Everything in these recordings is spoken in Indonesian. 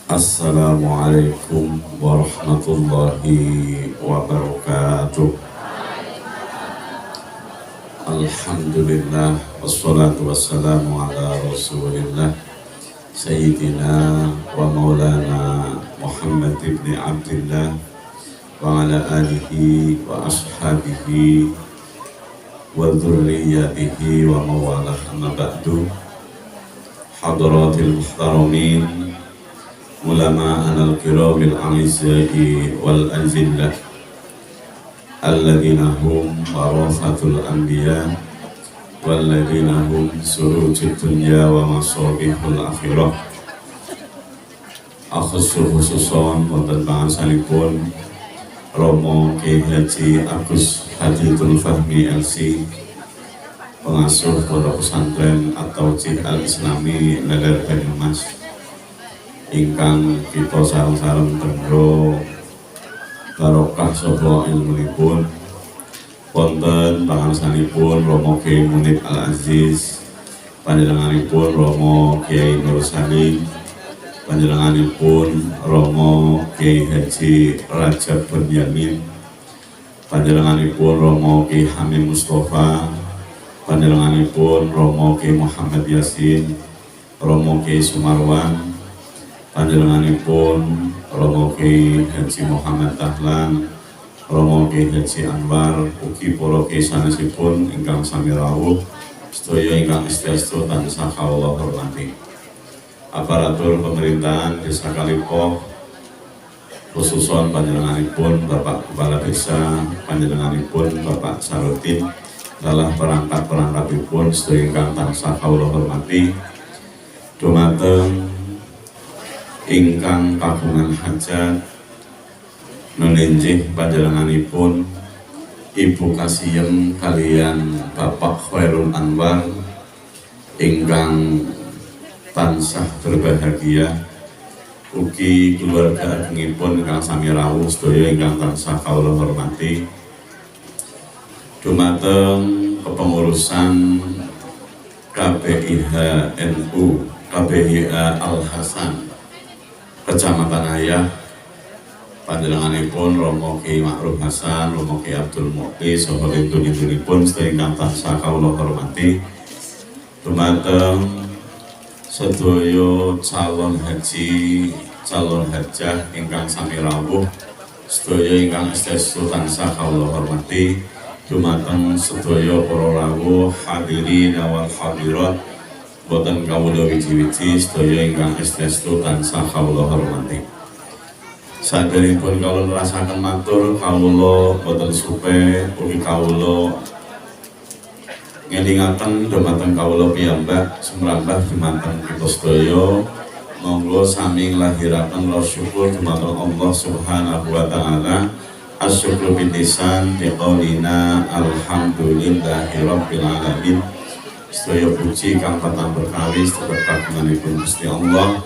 Assalamualaikum warahmatullahi wabarakatuh. Alhamdulillah wassalatu wassalamu ala rasulillah Sayyidina wa maulana Muhammad ibn Abdillah wa ala alihi wa ashabihi wa dhurriyyatihi wa mawalah amma ba'du. Hadratil muhtaramin ulama'ana al-kiramil a'izza'i wal anzillah alladhina hum warathatul anbiya walladhina hum surujud dunya wa masabihul akhirah. Khususon wonten pangarsanipun Romo Kyai Haji Agus Hadidul Fahmi LC, pengasuh pondok pesantren At-Tauhid Al-Islami Negara Banyumas, ingkang kita sareng-sareng tenggo barokah saha ilmunipun wonten pangarsanipun Romo Kyai Munib Al-Aziz, panjenenganipun Romo Kyai Nur Salim, panjenenganipun Romo Kyai Haji Rajab Bunyamin, panjenenganipun Romo Kyai Hamim Mustafa, panjenenganipun Romo Kyai Muhammad Yasin, Romo Kyai Sumarwan, panjenenganipun Romo Kyai Haji Muhammad Dahlan, Romo Kyai Haji Anwar, ugi para kyai sanesipun ingkang sami rawuh, sedaya ingkang istiastu tansah kawula hormati. Aparatur pemerintahan Desa Kalipo, khususon panjenenganipun Bapak Kepala Desa, panjenenganipun Bapak Sarutin, dalah perangkat-perangkatipun sedaya ingkang tansah kawula hormati. Dumateng ingkang kagungan hajat nulinjih panjenenganipun Ibu Kasiem kalian Bapak Khairul Anwar ingkang tansah berbahagia, ugi keluarga agengipun ingkang sami rawuh sedaya ingkang tansah kawula hormati. Dumateng kepengurusan KPIH NU KPIH Al Hasan Kecamatan Ayah, panjenenganipun Romo Kyai Ma'ruf Hasan, Romo Kyai Abdul Muqti, saha lintun-lintunipun sedaya ingkang tansah kawula hormati. Dumateng sedaya calon haji, calon hajah ingkang sami rawuh sedaya ingkang istiastu tansah kawula hormati. Dumateng sedaya para rawuh hadirin wal hadirat boten kawula wiji-wiji sedaya ingkang istiastu tansah kawula hormati. Saderengipun kawula nerasaken matur, kawula boten supe ugi kawula ngelingaken dhumateng kawula piyambak sumrambah dhumateng kita sedaya. Monggo sami nglahiraken rasa syukur dhumateng Allah Subhanahu wa taala. Asyukru bintisan biqaulina alhamdulillahi rabbil alamin. Sedaya puji kang patang berkawis tetep kagunganipun Gusti Allah,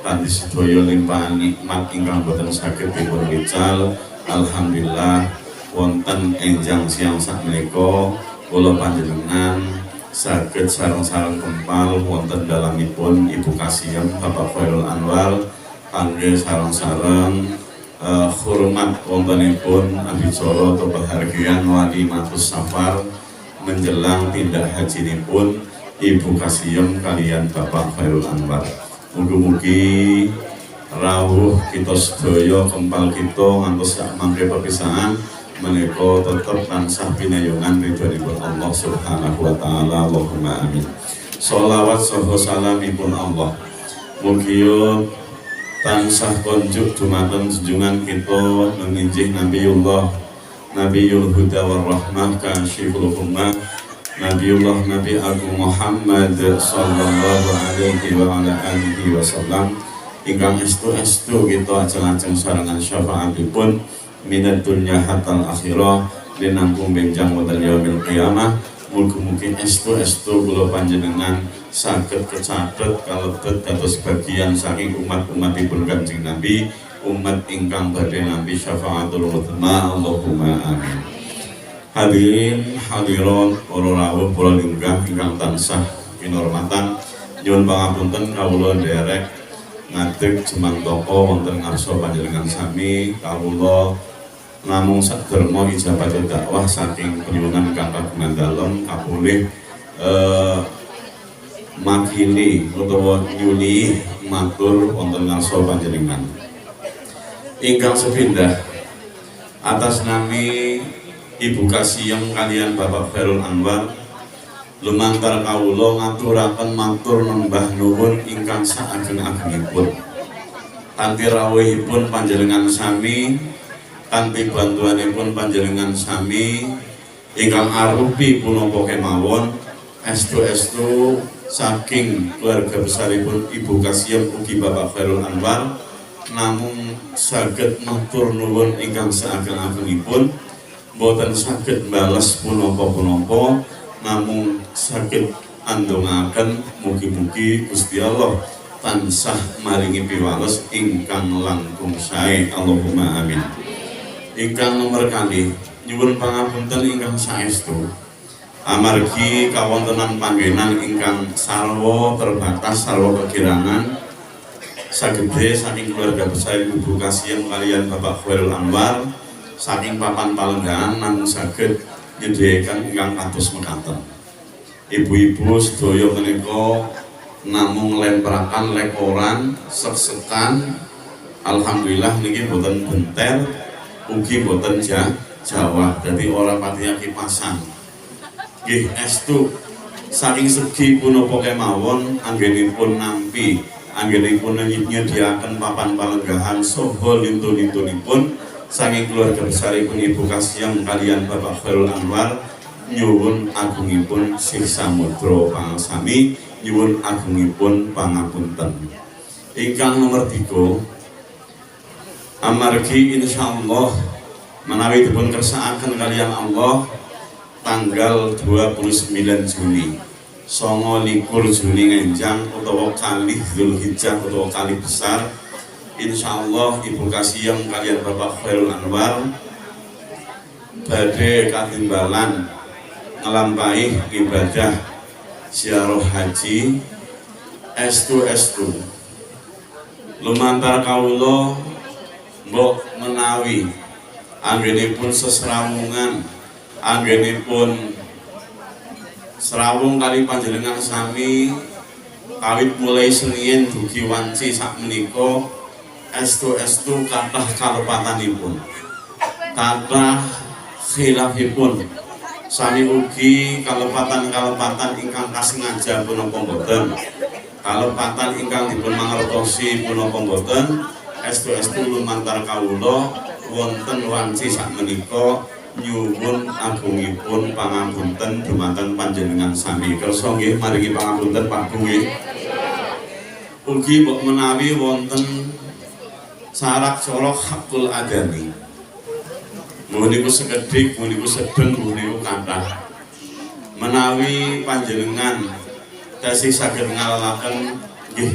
kanthi sedaya limpahan nikmat ingkang boten saged dipun wical. Alhamdulillah wonten enjang siang sakmenika kula panjenengan saged sareng-sareng kempal wonten dalamipun Ibu Kasiem Bapak Khairul Anwar kangge sareng-sareng hormat wontenipun adicara atau bahagian walimatus safar menjelang tindak hajinipun Ibu Kasiem kalian Bapak Khairul Anwar. Mugi-mugi rawuh kita sedaya kempal kita ngantos sak mangke perpisahan menika tetep tansah pinayungan ridhonipun Allah Subhanahu wa taala. Allahumma amin. Sholawat saha salamipun Allah mugi tansah konjuk dumateng junjungan kita menginjih Nabiul Huda war Rahmah Kasyiful Ummah Nabiullah Nabi Agung Muhammad sallallahu alaihi wa ala alihi wasallam ingkang estu-estu kita ajeng-ajeng sarangan syafaatipun minat dunya hatal akhirah linangkung benjang wonten yaumil qiyamah. Mugi-mugi estu-estu kula panjenengan saged kecathet kalebet dados bagian saking umat-umatipun Kanjeng Nabi, umat ingkang badhe nampi syafaatul uzma. Allahumma amin. Hadirin hadirat para rawuh para linggah ingkang tansah kinurmatan, nyuwun pangapunten kawula nderek ngadeg jemantaka wonten ngarsa panjenengan sami kawula namung saderma ijabatul dakwah saking penyuwunan ingkang kagungan dalem kapulih makili utawa nyuli matur wonten ngarsa panjenengan ingkang sepindah atas nami Ibu Kasiyem kalian Bapak Khairul Anwar lumantar kawula ngaturaken matur nembah nuwun ingkang saageng-agengipun kanthi rawuhipun panjenengan sami kanthi bantuanipun panjenengan sami ingkang arupi punapa kemawon estu-estu saking keluarga besaripun Ibu Kasiyem ugi Bapak Khairul Anwar namung saged matur nuwun ingkang saageng-agengipun boten saged mbales punapa-punapa namung saged andongaken mugi-mugi Gusti Allah tansah maringi piwales ingkang langkung sae Allahumma amin. Ingkang nomor kalih nyuwun pangapunten ingkang saestu amargi kawontenan panggenan ingkang sarwa terbatas sarwa kegirangan sagede saking keluarga besar Ibu Kasiyem kalian Bapak Khairul Anwar saking papan palenggahan namung saged nyediaken ingkang kados mekaten. Ibu-ibu sedaya menika namung lemprakan lekoran sek-sekan alhamdulillah niki boten benter ugi boten jawah dadi ora pati kipasan. Nggih estu saking segi punapa kemawon anggenipun nampi anggenipun nyediaken papan palenggahan saha lintu-lintunipun saking keluarga besaripun Ibu Kasiyem kalian Bapak Khairul Anwar nyuwun agungipun sih samudra pangasami nyuwun agungipun pangapunten. Ingkang nomor 3 amargi insyaallah menawi dipun kersakaken kalian Allah tanggal 29 Juni 29 Juni ngenjang utawa kalih Zulhijjah utawa kalih besar insyaallah Ibu Kasiyem kalian Bapak Khairul Anwar badhe katimbalan nglampahi ibadah ziarah haji estu-estu lumantar kawula mbok menawi anggenipun sesrawungan anggenipun serawung kali panjenengan sami kawit mulai senien dugi wanci sakmenika estu-estu kathah kalepatanipun kathah khilafipun sami ugi kalepatan-kalepatan ingkang kasengaja punapa boten kalepatan ingkang dipun mangertosi punapa boten estu-estu lumantar kawula wonten wanci sakmenika nyuwun agungipun pangapunten dumateng panjenengan sami kersa nggih maringi pangapunten Pak nggih ugi mbok menawi wonten sarak colok hakul adami muniku sekedhik muniku sedeng muniku kathah menawi panjenengan tasih saged ngalalaken nggih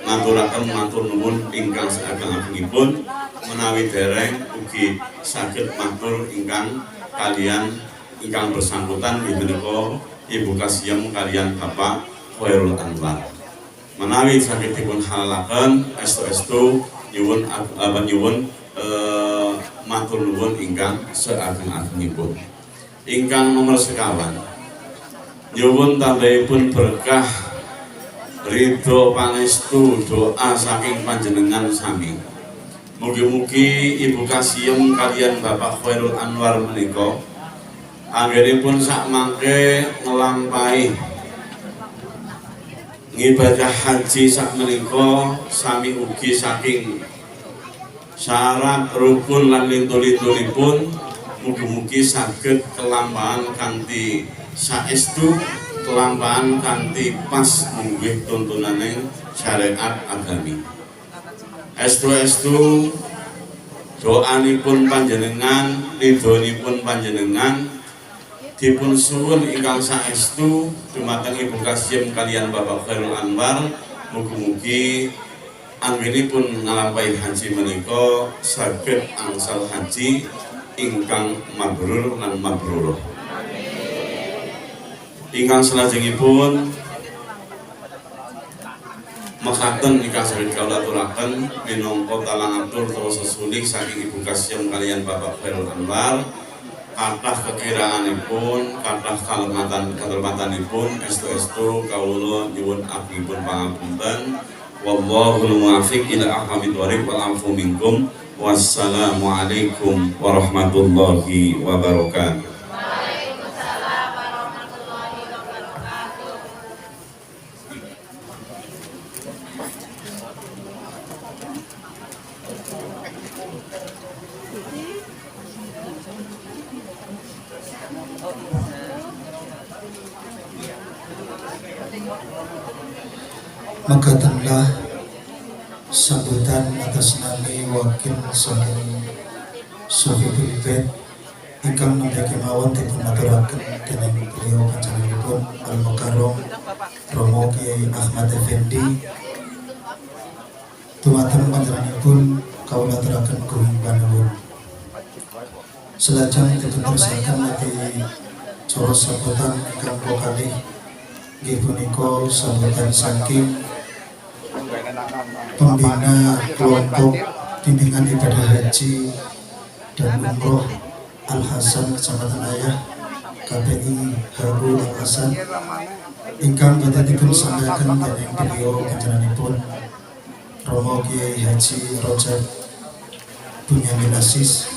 ngaturaken matur nuwun ingkang saageng-agengipun menawi dereng ugi saged matur ingkang kalian ingkang bersangkutan inggih menika Ibu Kasiyem kalian Bapak Khairul Anwar menawi saged dipun halalaken estu-estu nyuwun matur nuwun ingkang saageng-agengipun. Ingkang nomor sekawan nyuwun tambahipun berkah ridho pangestu doa saking panjenengan sami. Mugi-mugi Ibu Kasiyem kalian Bapak Khairul Anwar menika anggenipun sak mangke nglampahi ngibadah haji sak menika sami ugi saking syarat rukun lan lintu-lintunipun mugi-mugi saged kelampahan kanthi saestu kelampahan kanthi pas munggih tuntunane syariat agami estu-estu doanipun panjenengan ridhonipun panjenengan dipun suwun ingkang saestu dumateng Ibu Kasiyem kalian Bapak Khairul Anwar mugi-mugi anggenipun ngalampahi haji menika saged angsal haji ingkang mabrur lan mabrurah. Ingkang salajengipun mekaten ingkang saged kawula aturaken minangka talang atur terus sesulik saking Ibu Kasyem kalian Bapak Khairul Anwar kathah kekiraanipun, kathah kalepatan-kalepatanipun estu-estu kawula nyuwun agungipun pangapunten. Wallahul muwaffiq ila aqwamit thoriq wal afu minkum. Wassalamualaikum warahmatullahi wabarakatuh. Makatanlah sambutan atas nama wakil saking Sohibul Bait ingkang nampi kemawon dipun aturaken dening beliau panjenenganipun Al Mukarram Romo Kiai Ahmad Effendi. Dumateng panjenenganipun kawula aturaken kuring panuwun. Selajeng dipun terusaken nate cara sambutan ingkang kalih nggih punika sambutan saking pembina kelompok bimbingan ibadah haji dan umroh Al Hasan Kecamatan Ayah KPI Haru Al Hasan ingkang badhe dipun sampaikan dening beliau panjenenganipun Romo Kiai Haji Rojab Bunyamin Asis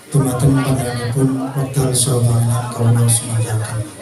dumateng panjenenganipun wekdal sawangan kawula sumanggaken.